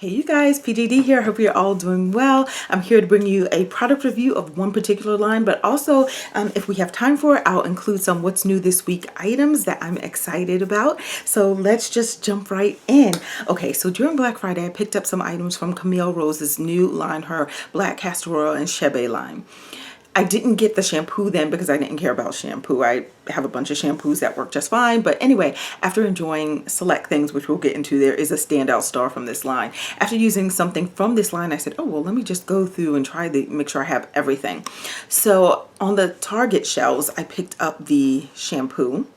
Hey you guys, PJD here. Hope you're all doing well. I'm here to bring you a product review of one particular line, but also if we have time for it, I'll include some what's new this week items that I'm excited about. So let's just jump right in. Okay, so during Black Friday, I picked up some items from Camille Rose's new line, her Black Castor Oil and Chebe line. I didn't get the shampoo then because I didn't care about shampoo. I have a bunch of shampoos that work just fine. But anyway, after enjoying select things, which we'll get into, there is a standout star from this line. After using something from this line, I said, oh, well, let me just go through and try to make sure I have everything. So on the Target shelves, I picked up the shampoo,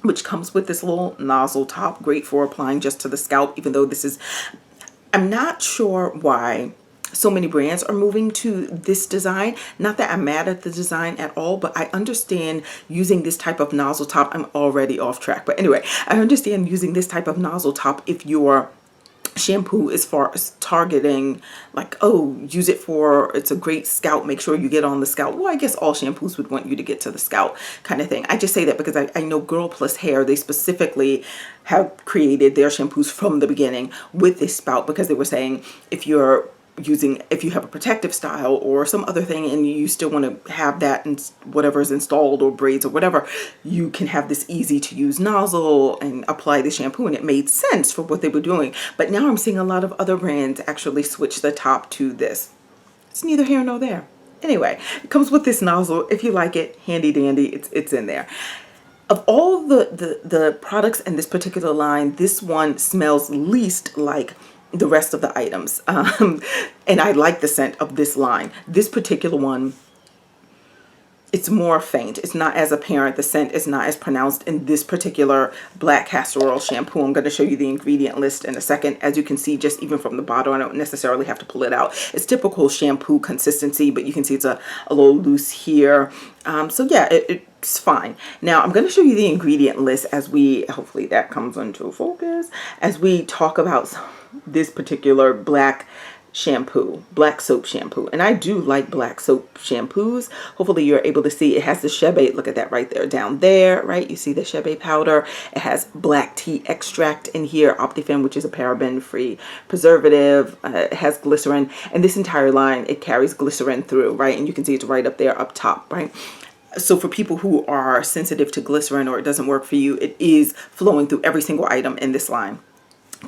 which comes with this little nozzle top, great for applying just to the scalp, even though this is, I'm not sure why so many brands are moving to this design. Not that I'm mad at the design at all, but I understand using this type of nozzle top. I'm already off track, but anyway, I understand using this type of nozzle top if your shampoo as far as targeting, like, oh, use it for, it's a great scalp, make sure you get on the scalp. Well, I guess all shampoos would want you to get to the scalp kind of thing. I just say that because I know Girl Plus Hair, they specifically have created their shampoos from the beginning with this spout, because they were saying if you have a protective style or some other thing and you still want to have that and whatever is installed, or braids or whatever, you can have this easy to use nozzle and apply the shampoo, and it made sense for what they were doing. But now I'm seeing a lot of other brands actually switch the top to this. It's neither here nor there. Anyway, it comes with this nozzle. If you like it, handy dandy, it's in there. Of all the products in this particular line, this one smells least like the rest of the items, and I like the scent of this line. This particular one, it's more faint. It's not as apparent. The scent is not as pronounced in this particular Black Castor Oil shampoo. I'm going to show you the ingredient list in a second. As you can see, just even from the bottle, I don't necessarily have to pull it out. It's typical shampoo consistency, but you can see it's a little loose here. So yeah, it's fine. Now I'm going to show you the ingredient list as we, hopefully that comes into focus, as we talk about this particular black soap shampoo. And I do like black soap shampoos. Hopefully you're able to see it has the Chebe. Look at that right there, down there, right? You see the Chebe powder. It has black tea extract in here, Optifin, which is a paraben-free preservative. It has glycerin, and this entire line, it carries glycerin through, right? And you can see it's right up there up top, right? So for people who are sensitive to glycerin or it doesn't work for you, it is flowing through every single item in this line.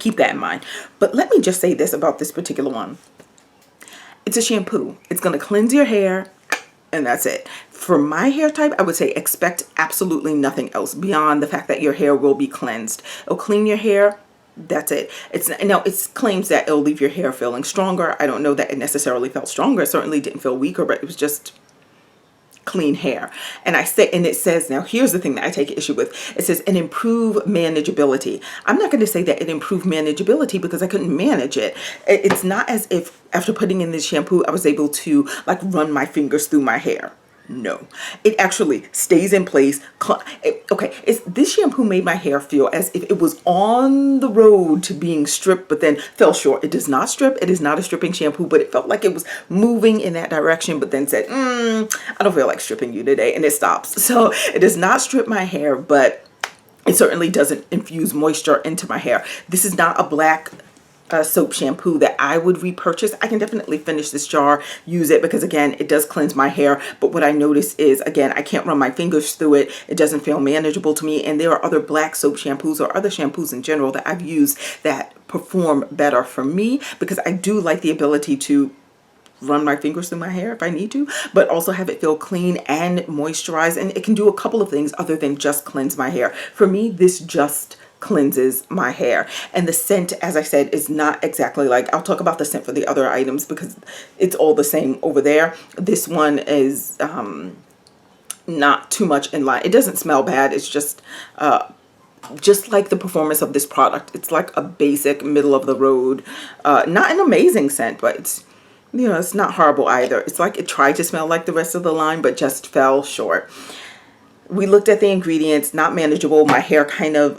Keep that in mind. But let me just say this about this particular one. It's a shampoo. It's going to cleanse your hair, and that's it. For my hair type, I would say expect absolutely nothing else beyond the fact that your hair will be cleansed. It'll clean your hair. That's it. Now it claims that it'll leave your hair feeling stronger. I don't know that it necessarily felt stronger. It certainly didn't feel weaker, but it was just clean hair. And it says, now here's the thing that I take issue with. It says, and improve manageability. I'm not going to say that it improved manageability because I couldn't manage it. It's not as if after putting in this shampoo, I was able to like run my fingers through my hair. No, it actually stays in place. Okay, this shampoo made my hair feel as if it was on the road to being stripped, but then fell short. It does not strip. It is not a stripping shampoo, but it felt like it was moving in that direction, but then said, I don't feel like stripping you today, and it stops. So it does not strip my hair, but it certainly doesn't infuse moisture into my hair. This is not a black soap shampoo that I would repurchase. I can definitely finish this jar, use it, because again, it does cleanse my hair. But what I notice is, again, I can't run my fingers through it. It doesn't feel manageable to me. And there are other black soap shampoos or other shampoos in general that I've used that perform better for me, because I do like the ability to run my fingers through my hair if I need to, but also have it feel clean and moisturized. And it can do a couple of things other than just cleanse my hair. For me, this just cleanses my hair. And the scent, as I said, is not exactly like, I'll talk about the scent for the other items because it's all the same over there. This one is not too much in line. It doesn't smell bad. It's just like the performance of this product. It's like a basic middle of the road, not an amazing scent, but it's, you know, it's not horrible either. It's like it tried to smell like the rest of the line, but just fell short. we looked at the ingredients, not manageable. My hair kind of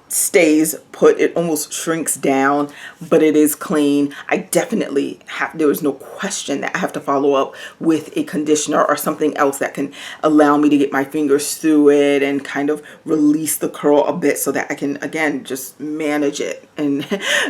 stays put. It almost shrinks down, but it is clean. I definitely have, there is no question that I have to follow up with a conditioner or something else that can allow me to get my fingers through it and kind of release the curl a bit so that I can, again, just manage it and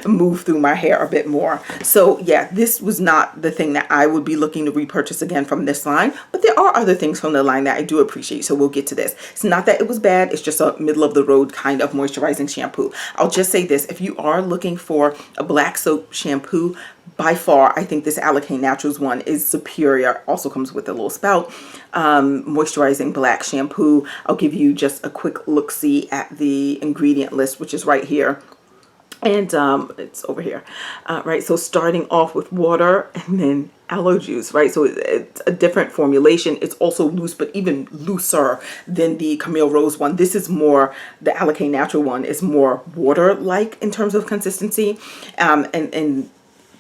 move through my hair a bit more. So yeah, this was not the thing that I would be looking to repurchase again from this line, but there are other things from the line that I do appreciate. So we'll get to this. It's not that it was bad. It's just a middle of the road kind of moisturizing shampoo. I'll just say this. If you are looking for a black soap shampoo, by far, I think this Allicane Naturals one is superior. Also comes with a little spout. Moisturizing black shampoo. I'll give you just a quick look-see at the ingredient list, which is right here. And it's over here, right? So starting off with water and then aloe juice, right? So it's a different formulation. It's also loose, but even looser than the Camille Rose one. This is more, the Allicane Natural one is more water-like in terms of consistency. And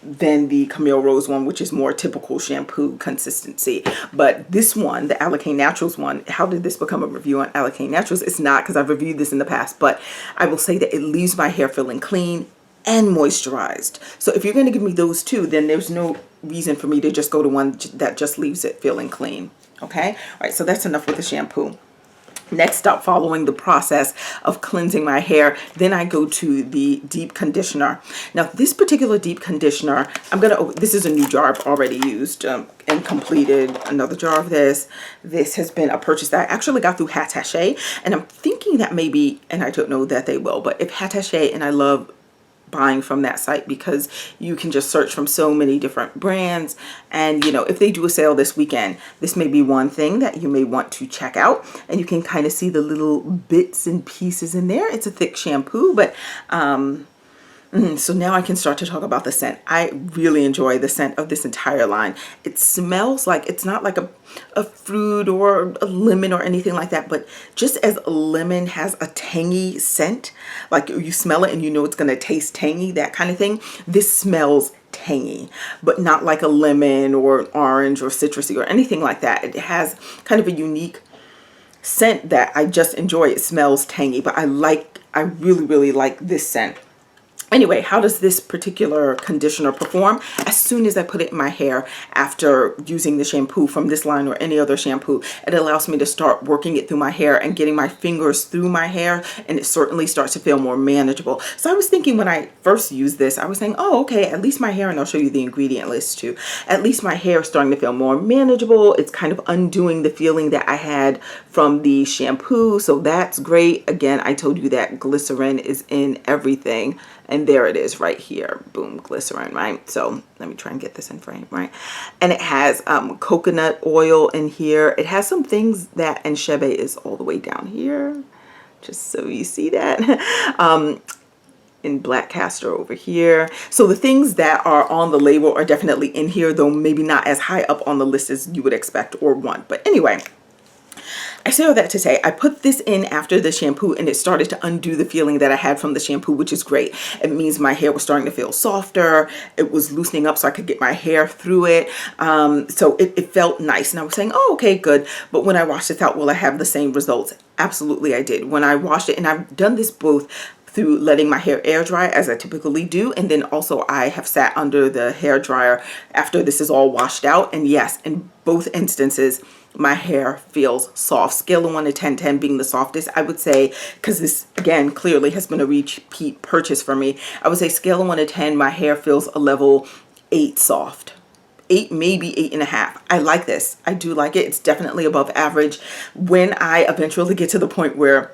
than the Camille Rose one, which is more typical shampoo consistency. But this one, the Allicane Naturals one, how did this become a review on Allicane Naturals? It's not, because I've reviewed this in the past, but I will say that it leaves my hair feeling clean and moisturized. So if you're going to give me those two, then there's no reason for me to just go to one that just leaves it feeling clean. Okay? All right, so that's enough with the shampoo. Next up, following the process of cleansing my hair, then I go to the deep conditioner. Now, this particular deep conditioner, this is a new jar I've already used and completed. Another jar of this. This has been a purchase that I actually got through Hattaché, and I'm thinking that maybe, and I don't know that they will, but if Hattaché, and I love buying from that site because you can just search from so many different brands, and you know, if they do a sale this weekend, this may be one thing that you may want to check out, and you can kind of see the little bits and pieces in there. It's a thick shampoo, but so now I can start to talk about the scent. I really enjoy the scent of this entire line. It smells like, it's not like a fruit or a lemon or anything like that, but just as a lemon has a tangy scent, like you smell it and you know it's going to taste tangy, that kind of thing. This smells tangy, but not like a lemon or orange or citrusy or anything like that. It has kind of a unique scent that I just enjoy. It smells tangy, but I really, really like this scent. Anyway, how does this particular conditioner perform? As soon as I put it in my hair after using the shampoo from this line or any other shampoo, it allows me to start working it through my hair and getting my fingers through my hair, and it certainly starts to feel more manageable. So I was thinking when I first used this, I was saying, oh, okay, at least my hair, and I'll show you the ingredient list too, at least my hair is starting to feel more manageable. It's kind of undoing the feeling that I had from the shampoo, so that's great. Again, I told you that glycerin is in everything. And there it is right here. Boom, glycerin, right? So let me try and get this in frame, right? And it has coconut oil in here. It has some things that, and Chebe is all the way down here, just so you see that. In black castor over here. So the things that are on the label are definitely in here, though maybe not as high up on the list as you would expect or want. But anyway, I say all that to say, I put this in after the shampoo and it started to undo the feeling that I had from the shampoo, which is great. It means my hair was starting to feel softer. It was loosening up so I could get my hair through it. So it felt nice. And I was saying, oh, okay, good. But when I washed this out, will I have the same results? Absolutely, I did. When I washed it, and I've done this both through letting my hair air dry as I typically do, and then also I have sat under the hair dryer after this is all washed out, and yes, in both instances my hair feels soft. Scale of 1 to 10, 10 being the softest, I would say, because this again clearly has been a repeat purchase for me, I would say scale of 1 to 10, my hair feels a level 8 soft. 8, maybe 8.5. I like this. I do like it. It's definitely above average. When I eventually get to the point where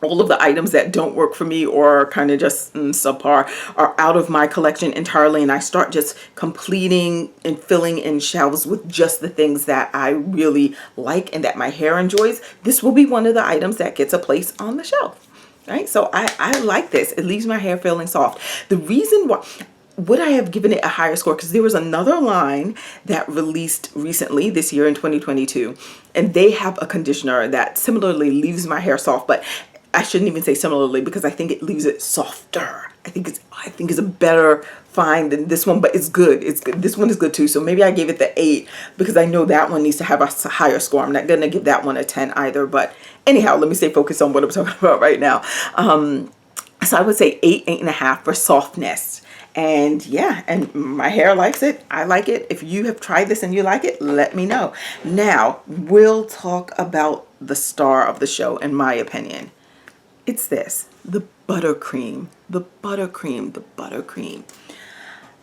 all of the items that don't work for me or kind of just subpar are out of my collection entirely, and I start just completing and filling in shelves with just the things that I really like and that my hair enjoys, this will be one of the items that gets a place on the shelf, right? So I like this. It leaves my hair feeling soft. The reason why would I have given it a higher score, because there was another line that released recently this year in 2022, and they have a conditioner that similarly leaves my hair soft, but I shouldn't even say similarly because I think it leaves it softer. I think it's a better find than this one, but it's good. It's good. This one is good too. So maybe I gave it the 8 because I know that one needs to have a higher score. I'm not going to give that one a 10 either. But anyhow, let me stay focused on what I'm talking about right now. So I would say 8, 8.5 for softness. And yeah, and my hair likes it. I like it. If you have tried this and you like it, let me know. Now, we'll talk about the star of the show, in my opinion. It's this, the Buttercream. The Buttercream, the Buttercream.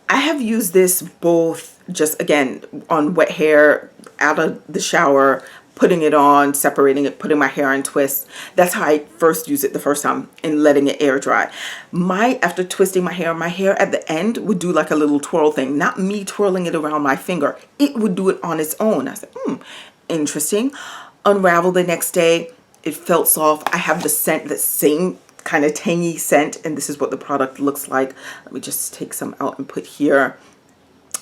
I have used this both just, again, on wet hair, out of the shower, putting it on, separating it, putting my hair in twists. That's how I first used it the first time, and letting it air dry. After twisting my hair at the end would do like a little twirl thing, not me twirling it around my finger. It would do it on its own. I said, interesting. Unravel the next day. It felt soft. I have the scent, the same kind of tangy scent, and this is what the product looks like. Let me just take some out and put here.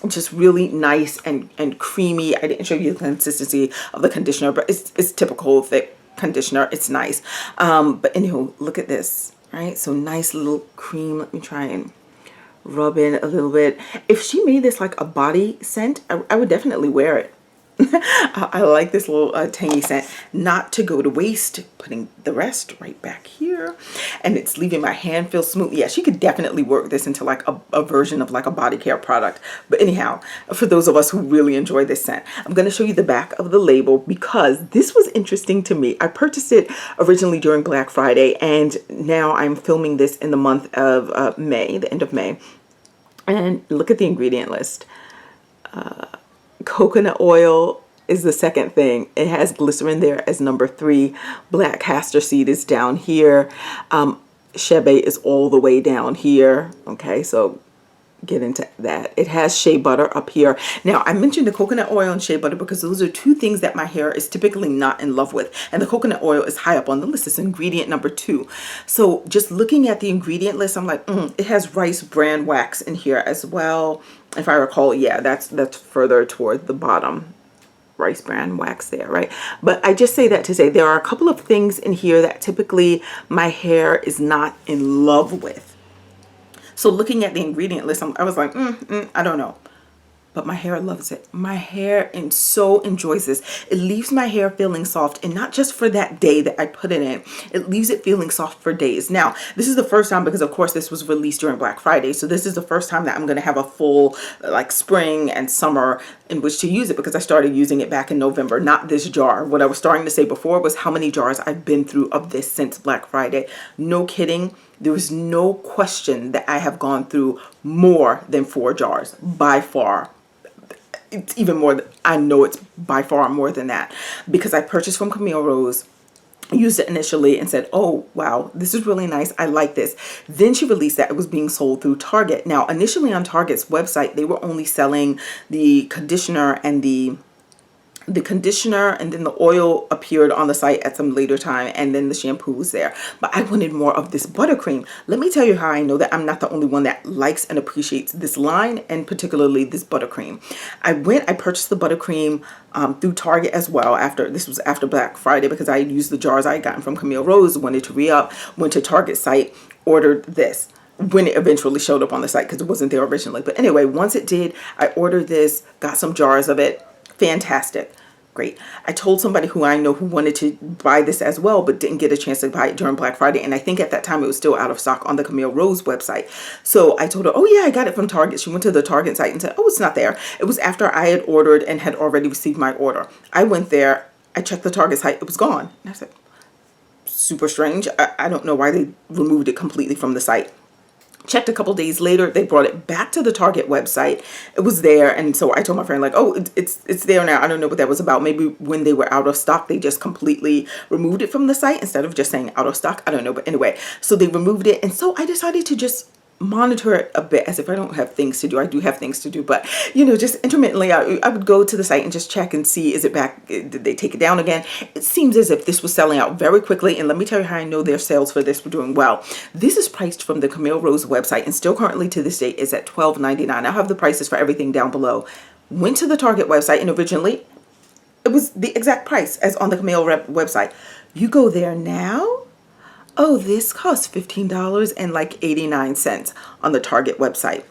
Just really nice and creamy. I didn't show you the consistency of the conditioner, but it's typical thick conditioner. It's nice. But anywho, look at this, right? So nice little cream. Let me try and rub in a little bit. If she made this like a body scent, I would definitely wear it. I like this little tangy scent. Not to go to waste, putting the rest right back here, and it's leaving my hand feel smooth. Yeah, she could definitely work this into like a version of like a body care product. But anyhow, for those of us who really enjoy this scent, I'm going to show you the back of the label because this was interesting to me. I purchased it originally during Black Friday, and now I'm filming this in the month of May, the end of May. And look at the ingredient list. Coconut oil is the second thing. It has glycerin there as number 3. Black castor seed is down here. Chebe is all the way down here. Okay, so get into that. It has shea butter up here. Now, I mentioned the coconut oil and shea butter because those are 2 things that my hair is typically not in love with. And the coconut oil is high up on the list. It's ingredient number 2. So just looking at the ingredient list, I'm like, it has rice bran wax in here as well. If I recall, yeah, that's further toward the bottom. Rice bran wax there, right? But I just say that to say there are a couple of things in here that typically my hair is not in love with. So looking at the ingredient list, I was like, I don't know. But my hair loves it. My hair so enjoys this. It leaves my hair feeling soft, and not just for that day that I put it in. It leaves it feeling soft for days. Now, this is the first time because, of course, this was released during Black Friday. So this is the first time that I'm going to have a full, like, spring and summer in which to use it because I started using it back in November, not this jar. What I was starting to say before was how many jars I've been through of this since Black Friday. No kidding. There is no question that I have gone through more than 4 jars by far. It's even more. I know it's by far more than that because I purchased from Camille Rose, used it initially and said, oh, wow, this is really nice. I like this. Then she released that it was being sold through Target. Now, initially on Target's website, they were only selling the conditioner and the conditioner, and then the oil appeared on the site at some later time, and then the shampoo was there. But I wanted more of this buttercream. Let me tell you how I know that I'm not the only one that likes and appreciates this line, and particularly this buttercream. I purchased the buttercream through Target as well. This was after Black Friday because I used the jars I had gotten from Camille Rose, wanted to re-up, went to Target site, ordered this when it eventually showed up on the site because it wasn't there originally. But anyway, once it did, I ordered this, got some jars of it. Fantastic. Great. I told somebody who I know who wanted to buy this as well, but didn't get a chance to buy it during Black Friday. And I think at that time it was still out of stock on the Camille Rose website. So I told her, oh yeah, I got it from Target. She went to the Target site and said, oh, it's not there. It was after I had ordered and had already received my order. I went there. I checked the Target site. It was gone. And I said, super strange. I don't know why they removed it completely from the site. Checked a couple days later, they brought it back to the Target website. It was there, and so I told my friend, like, oh, it's there now. I don't know what that was about. Maybe when they were out of stock, they just completely removed it from the site instead of just saying out of stock. I don't know, but anyway, so they removed it, and so I decided to just monitor it a bit as if I don't have things to do. I do have things to do, but just intermittently I would go to the site and just check and see, is it back? Did they take it down again? It seems as if this was selling out very quickly, and let me tell you how I know their sales for this were doing well. This is priced from the Camille Rose website and still currently to this date is at $12.99. I'll have the prices for everything down below. Went to the Target website and originally it was the exact price as on the Camille website. You go there now, oh, this costs $15 and like 89 cents on the Target website.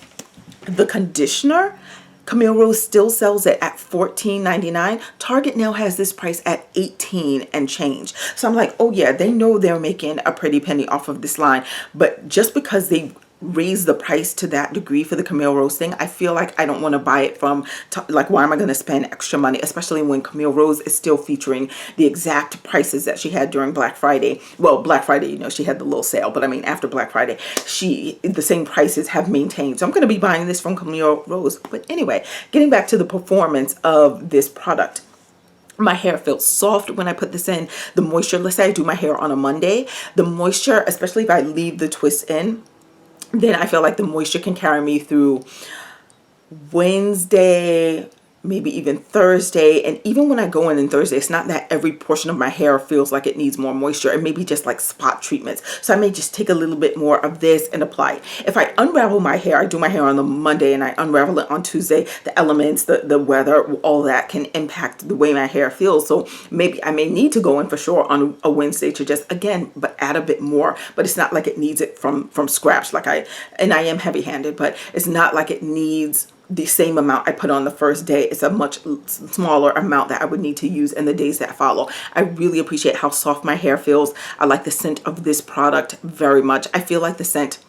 The conditioner, Camille Rose still sells it at $14.99. Target now has this price at 18 and change. So I'm like, oh yeah, they know they're making a pretty penny off of this line. But just because they raise the price to that degree for the Camille Rose thing, I feel like I don't want to buy it from, like, why am I going to spend extra money, especially when Camille Rose is still featuring the exact prices that she had during Black Friday. Well, Black Friday, you know, she had the little sale, but I mean, after Black Friday, the same prices have maintained. So I'm going to be buying this from Camille Rose. But anyway, getting back to the performance of this product. My hair feels soft when I put this in. The moisture, let's say I do my hair on a Monday, the moisture, especially if I leave the twist in, then I feel like the moisture can carry me through Wednesday, maybe even Thursday. And even when I go in Thursday, it's not that every portion of my hair feels like it needs more moisture. It may be just like spot treatments. So I may just take a little bit more of this and apply it. If I unravel my hair, I do my hair on the Monday and I unravel it on Tuesday, the elements, the weather, all that can impact the way my hair feels. So maybe I may need to go in for sure on a Wednesday to just, again, but add a bit more. But it's not like it needs it from scratch. Like I am heavy-handed, but it's not like it needs the same amount I put on the first day. It's a much smaller amount that I would need to use in the days that follow. I really appreciate how soft my hair feels. I like the scent of this product very much. I feel like the scent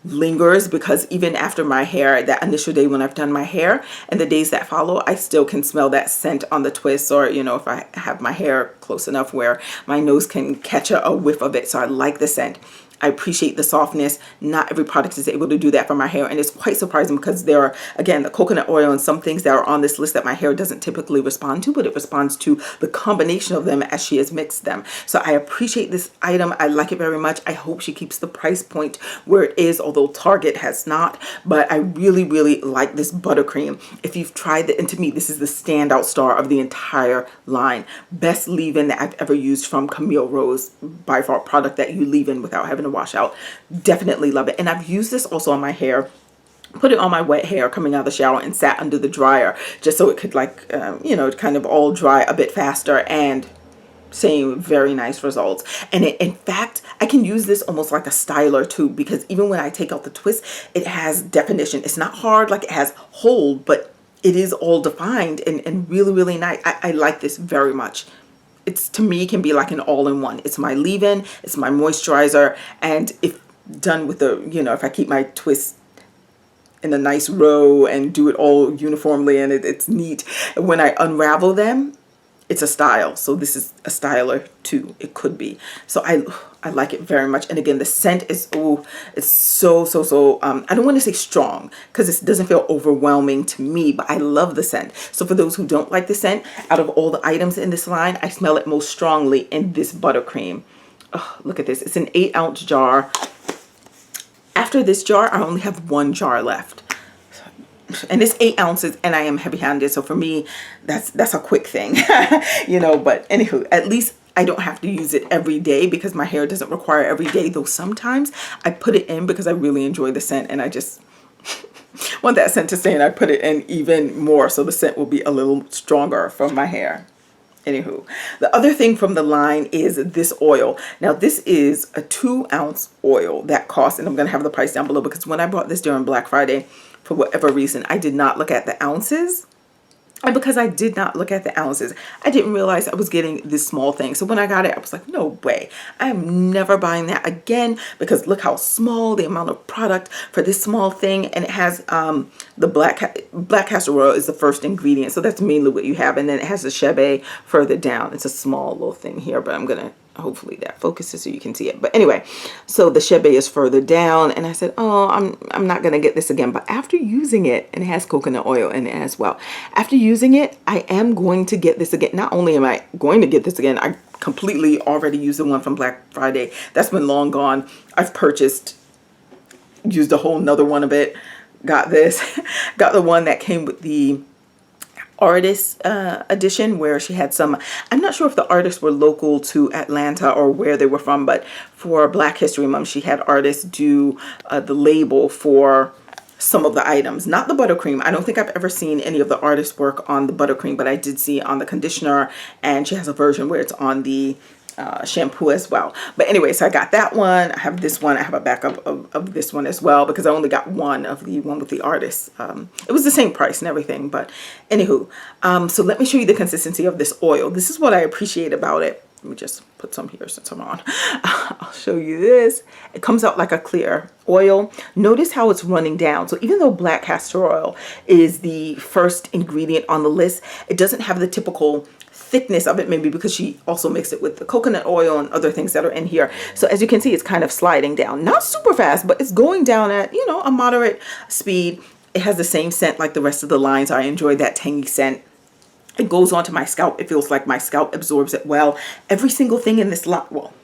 lingers because even after my hair, that initial day when I've done my hair and the days that follow, I still can smell that scent on the twists, or, you know, if I have my hair close enough where my nose can catch a whiff of it. So I like the scent. I appreciate the softness. Not every product is able to do that for my hair. And it's quite surprising because there are, again, the coconut oil and some things that are on this list that my hair doesn't typically respond to, but it responds to the combination of them as she has mixed them. So I appreciate this item. I like it very much. I hope she keeps the price point where it is, although Target has not. But I really, really like this buttercream. If you've tried it, and to me, this is the standout star of the entire line. Best leave-in that I've ever used from Camille Rose, by far, product that you leave in without having to wash out. Definitely love it. And I've used this also on my hair, put it on my wet hair coming out of the shower and sat under the dryer just so it could, like, you know, kind of all dry a bit faster, and same very nice results. And in fact, I can use this almost like a styler too, because even when I take out the twist, it has definition. It's not hard, like it has hold, but it is all defined and really, really nice. I like this very much. It's, to me, can be like an all-in-one. It's my leave-in, it's my moisturizer, and if done with the, you know, if I keep my twist in a nice row and do it all uniformly and it's neat, when I unravel them, it's a style. So this is a styler too. It could be. So I like it very much. And again, the scent is, oh, it's so I don't want to say strong because it doesn't feel overwhelming to me, but I love the scent. So for those who don't like the scent, out of all the items in this line, I smell it most strongly in this buttercream. Oh, look at this. It's an 8-ounce jar. After this jar, I only have 1 jar left. And it's 8 ounces, and I am heavy-handed, so for me, that's a quick thing, you know. But anywho, at least I don't have to use it every day because my hair doesn't require every day. Though sometimes I put it in because I really enjoy the scent, and I just want that scent to stay, and I put it in even more so the scent will be a little stronger from my hair. Anywho, the other thing from the line is this oil. Now, this is a 2-ounce oil that costs, and I'm going to have the price down below because when I bought this during Black Friday, for whatever reason, I did not look at the ounces. And because I did not look at the ounces, I didn't realize I was getting this small thing. So when I got it, I was like, no way. I am never buying that again because look how small the amount of product for this small thing. And it has the black castor oil is the first ingredient. So that's mainly what you have. And then it has the Chebe further down. It's a small little thing here, but I'm going to, hopefully that focuses so you can see it. But anyway, so the Chebe is further down, and I said, oh, I'm not going to get this again. But after using it, and it has coconut oil in it as well, after using it, I am going to get this again. Not only am I going to get this again, I completely already used the one from Black Friday. That's been long gone. I've used a whole nother one of it. Got this, got the one that came with the artist edition where she had some, I'm not sure if the artists were local to Atlanta or where they were from, but for Black History Month she had artists do the label for some of the items. Not the buttercream. I don't think I've ever seen any of the artists work on the buttercream, but I did see on the conditioner, and she has a version where it's on the shampoo as well. But anyway, so I got that one. I have this one. I have a backup of this one as well because I only got one of the one with the artist. It was the same price and everything, but anywho. So let me show you the consistency of this oil. This is what I appreciate about it. Let me just put some here since I'm on. I'll show you this. It comes out like a clear oil. Notice how it's running down. So even though black castor oil is the first ingredient on the list, it doesn't have the typical thickness of it, maybe because she also mixed it with the coconut oil and other things that are in here. So as you can see, it's kind of sliding down. Not super fast, but it's going down at, you know, a moderate speed. It has the same scent like the rest of the lines. I enjoy that tangy scent. It goes onto my scalp. It feels like my scalp absorbs it well. Every single thing in this lot, well,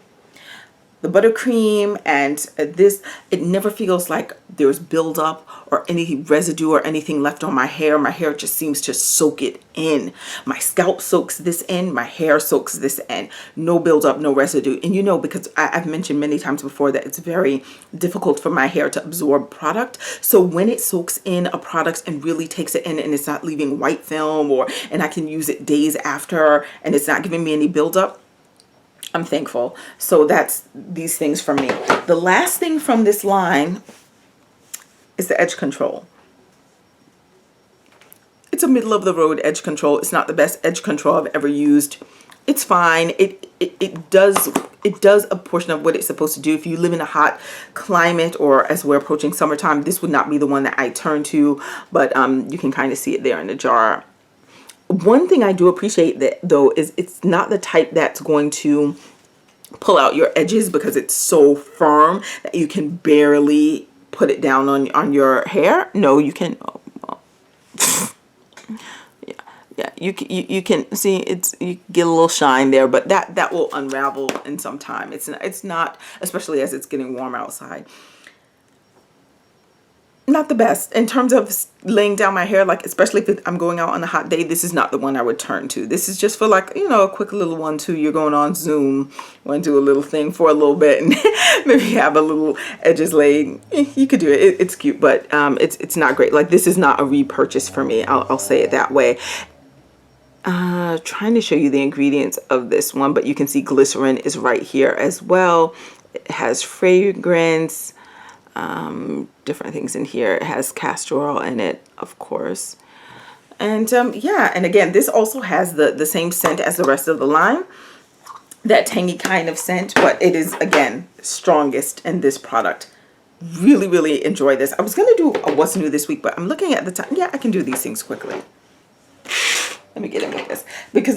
the buttercream and this, it never feels like there's buildup or any residue or anything left on my hair. My hair just seems to soak it in. My scalp soaks this in. My hair soaks this in. No buildup, no residue. And you know, because I've mentioned many times before that it's very difficult for my hair to absorb product. So when it soaks in a product and really takes it in and it's not leaving white film, and I can use it days after and it's not giving me any buildup, I'm thankful. So that's these things for me. The last thing from this line is the edge control. It's a middle of the road edge control. It's not the best edge control I've ever used. It's fine. It does a portion of what it's supposed to do. If you live in a hot climate, or as we're approaching summertime, this would not be the one that I turn to, but you can kind of see it there in the jar. One thing I do appreciate that though is it's not the type that's going to pull out your edges because it's so firm that you can barely put it down on your hair. No, you can. Oh, well. Yeah, you can see you get a little shine there, but that will unravel in some time. It's not, especially as it's getting warm outside. Not the best in terms of laying down my hair, like especially if I'm going out on a hot day. This is not the one I would turn to. This is just for, like, you know, a quick little one too. You're going on Zoom, want to do a little thing for a little bit and maybe have a little edges laid. You could do it. It's cute, but it's not great. Like, this is not a repurchase for me. I'll say it that way. Trying to show you the ingredients of this one, but you can see glycerin is right here as well. It has fragrance. Different things in here. It has castor oil in it, of course. And yeah, and again, this also has the same scent as the rest of the line, that tangy kind of scent, but it is, again, strongest in this product. Really enjoy this. I was gonna do a what's new this week, but I'm looking at the time. Yeah, I can do these things quickly. Let me get in with this because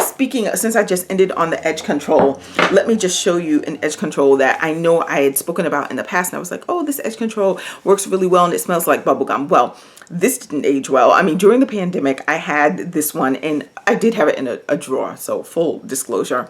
speaking of, since I just ended on the edge control, let me just show you an edge control that I know I had spoken about in the past, and I was like, oh, this edge control works really well and it smells like bubblegum. Well, this didn't age well. I mean, during the pandemic, I had this one and I did have it in a drawer, so full disclosure.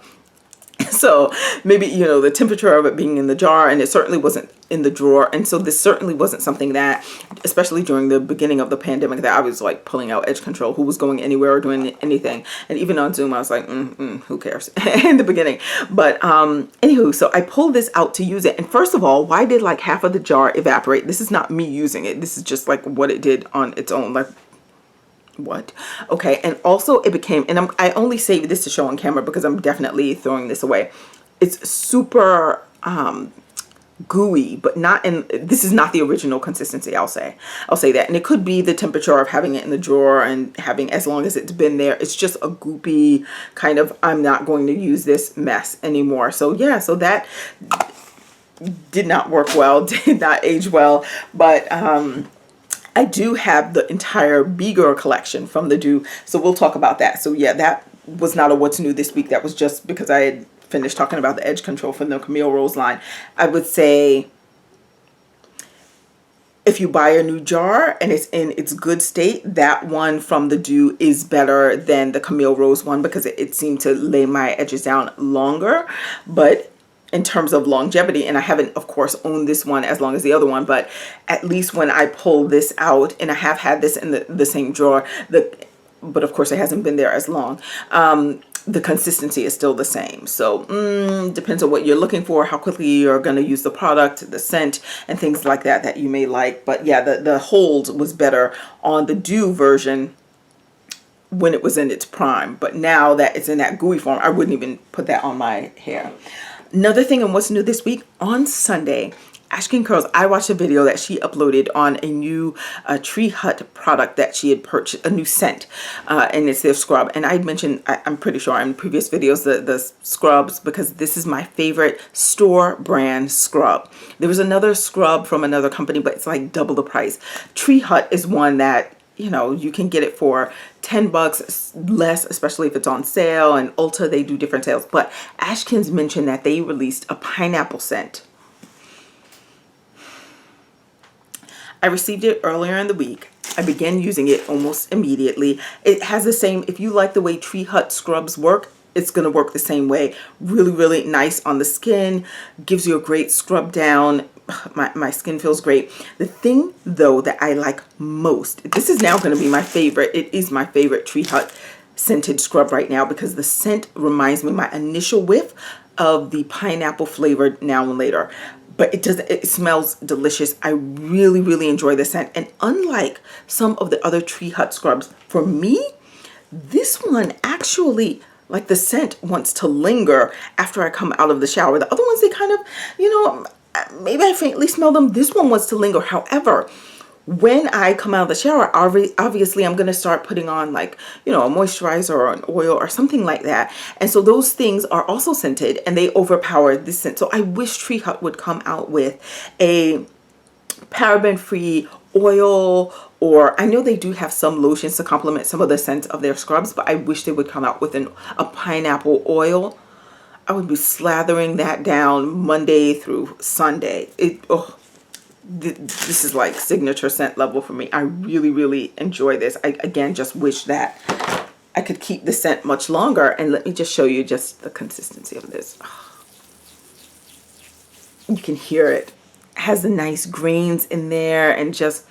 So maybe, you know, the temperature of it being in the jar, and it certainly wasn't in the drawer. And so this certainly wasn't something that, especially during the beginning of the pandemic, that I was like pulling out edge control. Who was going anywhere or doing anything? And even on Zoom, I was like, who cares in the beginning. But anywho, so I pulled this out to use it. And first of all, why did like half of the jar evaporate? This is not me using it. This is just like what it did on its own. Like, what? Okay. And also it became, and I only saved this to show on camera because I'm definitely throwing this away. It's super gooey, but not in, this is not the original consistency. I'll say that. And it could be the temperature of having it in the drawer and having, as long as it's been there, it's just a goopy kind of, I'm not going to use this mess anymore. So yeah, so that did not work well, did not age well, but I do have the entire B-Girl collection from the Do, so we'll talk about that. So yeah, that was not a what's new this week. That was just because I had finished talking about the edge control from the Camille Rose line. I would say if you buy a new jar and it's in its good state, that one from the Do is better than the Camille Rose one because it seemed to lay my edges down longer. But in terms of longevity, and I haven't, of course, owned this one as long as the other one, but at least when I pull this out, and I have had this in the same drawer, but of course it hasn't been there as long, the consistency is still the same. So depends on what you're looking for, how quickly you're going to use the product, the scent, and things like that you may like. But yeah, the hold was better on the Do version when it was in its prime. But now that it's in that gooey form, I wouldn't even put that on my hair. Another thing and what's new this week, on Sunday, Ashkin Curls, I watched a video that she uploaded on a new Tree Hut product that she had purchased, a new scent, and it's their scrub. And I mentioned, I'm pretty sure in previous videos, the scrubs, because this is my favorite store brand scrub. There was another scrub from another company, but it's like double the price. Tree Hut is one that, you know, you can get it for $10 less, especially if it's on sale. And Ulta, they do different sales. But Ashkin's mentioned that they released a pineapple scent. I received it earlier in the week. I began using it almost immediately. It has the same, if you like the way Tree Hut scrubs work, it's going to work the same way. Really, really nice on the skin. Gives you a great scrub down. My skin feels great. The thing, though, that I like most, this is now going to be my favorite. It is my favorite Tree Hut scented scrub right now because the scent reminds me of my initial whiff of the pineapple flavored Now and Later. But it smells delicious. I really, really enjoy the scent. And unlike some of the other Tree Hut scrubs, for me, this one actually, like the scent wants to linger after I come out of the shower. The other ones, they kind of, you know, maybe I faintly smell them. This one wants to linger. However, when I come out of the shower, obviously I'm going to start putting on, like, you know, a moisturizer or an oil or something like that. And so those things are also scented and they overpower this scent. So I wish Tree Hut would come out with a paraben-free oil, or I know they do have some lotions to complement some of the scents of their scrubs, but I wish they would come out with a pineapple oil. I would be slathering that down Monday through Sunday. This is like signature scent level for me. I really, really enjoy this. I, again, just wish that I could keep the scent much longer. And let me just show you just the consistency of this. You can hear it. It has the nice grains in there and just,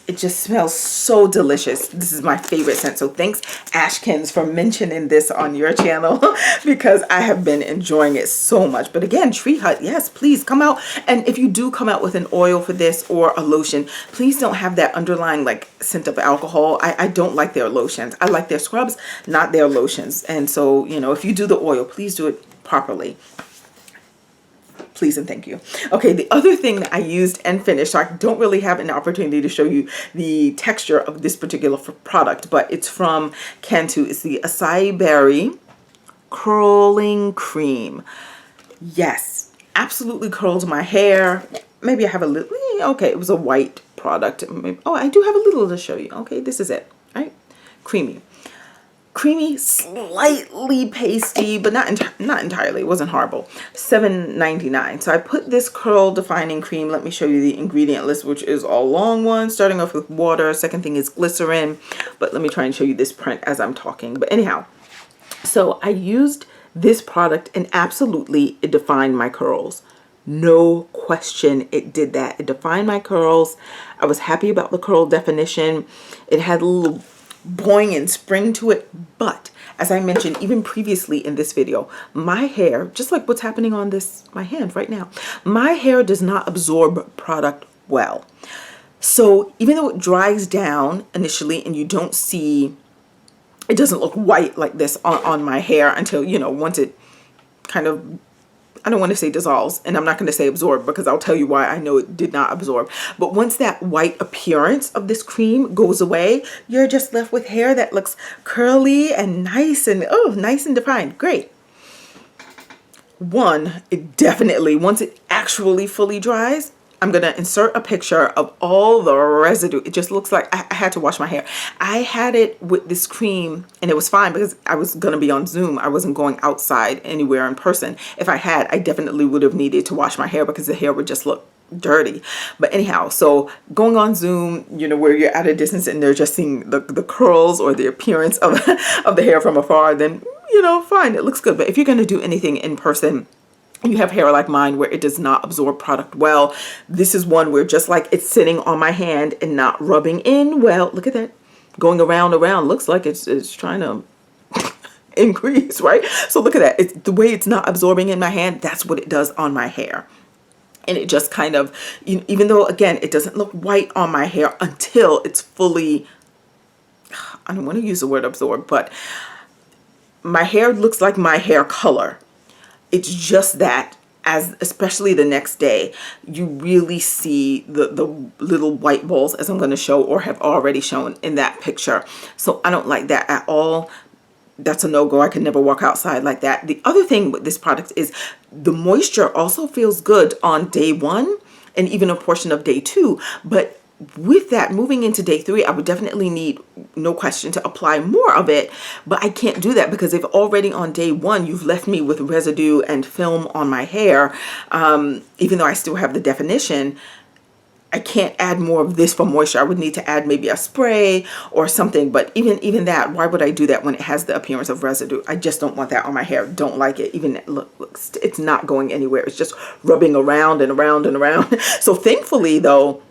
it just smells so delicious. This is my favorite scent. So thanks, Ashkins, for mentioning this on your channel because I have been enjoying it so much. But again, Tree Hut, yes, please come out. And if you do come out with an oil for this or a lotion, please don't have that underlying like scent of alcohol. I don't like their lotions. I like their scrubs, not their lotions. And so, you know, if you do the oil, please do it properly. Please and thank you. Okay, the other thing that I used and finished, so I don't really have an opportunity to show you the texture of this particular product, but it's from Cantu. It's the Acai Berry Curling Cream. Yes, absolutely curls my hair. Maybe I have a little, okay, it was a white product. Oh, I do have a little to show you. Okay, this is it, right? Creamy. Creamy, slightly pasty, but not entirely. It wasn't horrible. $7.99. So I put this curl defining cream. Let me show you the ingredient list, which is a long one. Starting off with water. Second thing is glycerin. But let me try and show you this print as I'm talking. But anyhow, so I used this product and absolutely it defined my curls. No question, it did that. It defined my curls. I was happy about the curl definition. It had a little boing and spring to it, but as I mentioned even previously in this video, my hair, just like what's happening on my hand right now, my hair does not absorb product well. So even though it dries down initially and you don't see, it doesn't look white like this on my hair until, you know, once it kind of, I don't want to say dissolves, and I'm not going to say absorb because I'll tell you why I know it did not absorb. But once that white appearance of this cream goes away, you're just left with hair that looks curly and nice and, oh, nice and defined. Great. One, it definitely, once it actually fully dries, I'm going to insert a picture of all the residue. It just looks like I had to wash my hair. I had it with this cream and it was fine because I was going to be on Zoom. I wasn't going outside anywhere in person. If I had, I definitely would have needed to wash my hair because the hair would just look dirty. But anyhow, so going on Zoom, you know, where you're at a distance and they're just seeing the curls or the appearance of, of the hair from afar, then, you know, fine, it looks good. But if you're going to do anything in person, you have hair like mine where it does not absorb product well. This is one where just like it's sitting on my hand and not rubbing in well. Look at that. Going around, looks like it's trying to increase, right? So look at that. It's the way it's not absorbing in my hand. That's what it does on my hair. And it just kind of, even though, again, it doesn't look white on my hair until it's fully, I don't want to use the word absorb, but my hair looks like my hair color. It's just that, as especially the next day, you really see the little white balls, as I'm going to show or have already shown in that picture. So I don't like that at all. That's a no-go. I can never walk outside like that. The other thing with this product is the moisture also feels good on day 1 and even a portion of day 2. But with that, moving into day 3, I would definitely need, no question, to apply more of it. But I can't do that because if already on day 1 you've left me with residue and film on my hair, even though I still have the definition, I can't add more of this for moisture. I would need to add maybe a spray or something. But even that, why would I do that when it has the appearance of residue? I just don't want that on my hair. Don't like it. Even look, it's not going anywhere. It's just rubbing around and around and around. So thankfully, though,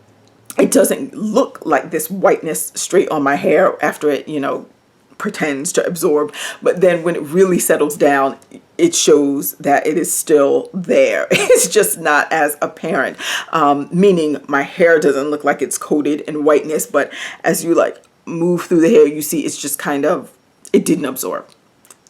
it doesn't look like this whiteness straight on my hair after it, you know, pretends to absorb. But then when it really settles down, it shows that it is still there. It's just not as apparent, meaning my hair doesn't look like it's coated in whiteness, but as you like move through the hair, you see it's just kind of, it didn't absorb.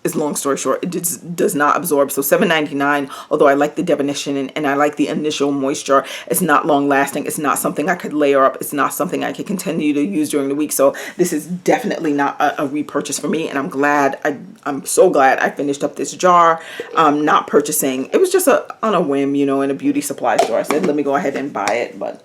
Is long story short, it does not absorb. So $7.99, although I like the definition and I like the initial moisture, it's not long lasting. It's not something I could layer up. It's not something I could continue to use during the week. So this is definitely not a repurchase for me. And I'm glad, I'm so glad I finished up this jar, not purchasing. It was just on a whim, you know, in a beauty supply store. I said, let me go ahead and buy it. But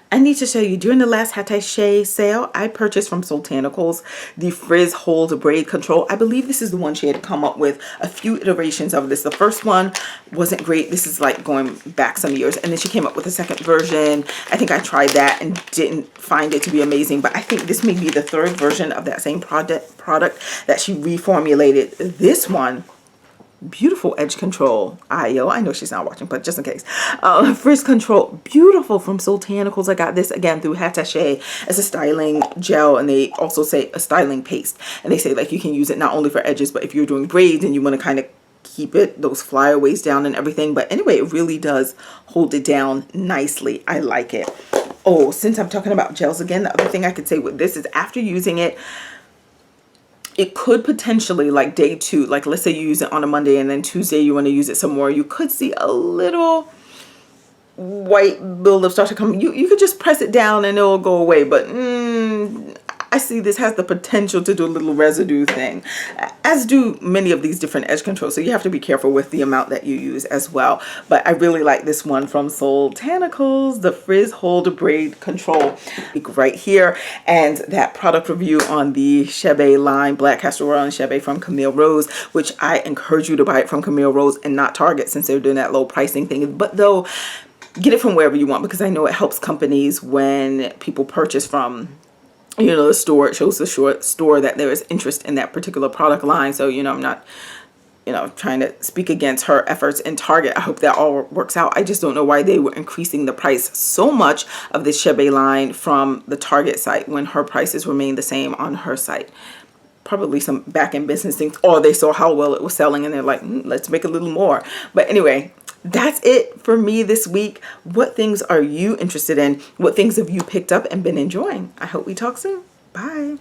I need to show you, during the last Hattache sale, I purchased from Soultanicals the Frizz Hold Braid Control. I believe this is the one she had come up with a few iterations of this. The first one wasn't great. This is like going back some years. And then she came up with a second version. I think I tried that and didn't find it to be amazing. But I think this may be the third version of that same product that she reformulated. This one, beautiful edge control. I know she's not watching, but just in case. Frizz Control, beautiful, from Soultanicals. I got this again through Hattache as a styling gel, and they also say a styling paste. And they say like you can use it not only for edges, but if you're doing braids and you want to kind of keep it, those flyaways down and everything. But anyway, it really does hold it down nicely. I like it. Oh, since I'm talking about gels again, the other thing I could say with this is after using it, it could potentially, like day 2, like let's say you use it on a Monday and then Tuesday you want to use it some more, you could see a little white buildup start to come. You could just press it down and it'll go away. But I see this has the potential to do a little residue thing, as do many of these different edge controls. So you have to be careful with the amount that you use as well. But I really like this one from Soultanicals, the Frizz Hold Braid Control, right here. And that product review on the Chebe line, Black Castor Oil and Chebe from Camille Rose, which I encourage you to buy it from Camille Rose and not Target, since they're doing that low pricing thing. But though, get it from wherever you want, because I know it helps companies when people purchase from, you know, the store. It shows the store that there is interest in that particular product line. So, you know, I'm not, you know, trying to speak against her efforts in Target. I hope that all works out. I just don't know why they were increasing the price so much of the Chebe line from the Target site when her prices remain the same on her site. Probably some back-end business things, or they saw how well it was selling and they're like, let's make a little more. But anyway, that's it for me this week. What things are you interested in? What things have you picked up and been enjoying? I hope we talk soon. Bye.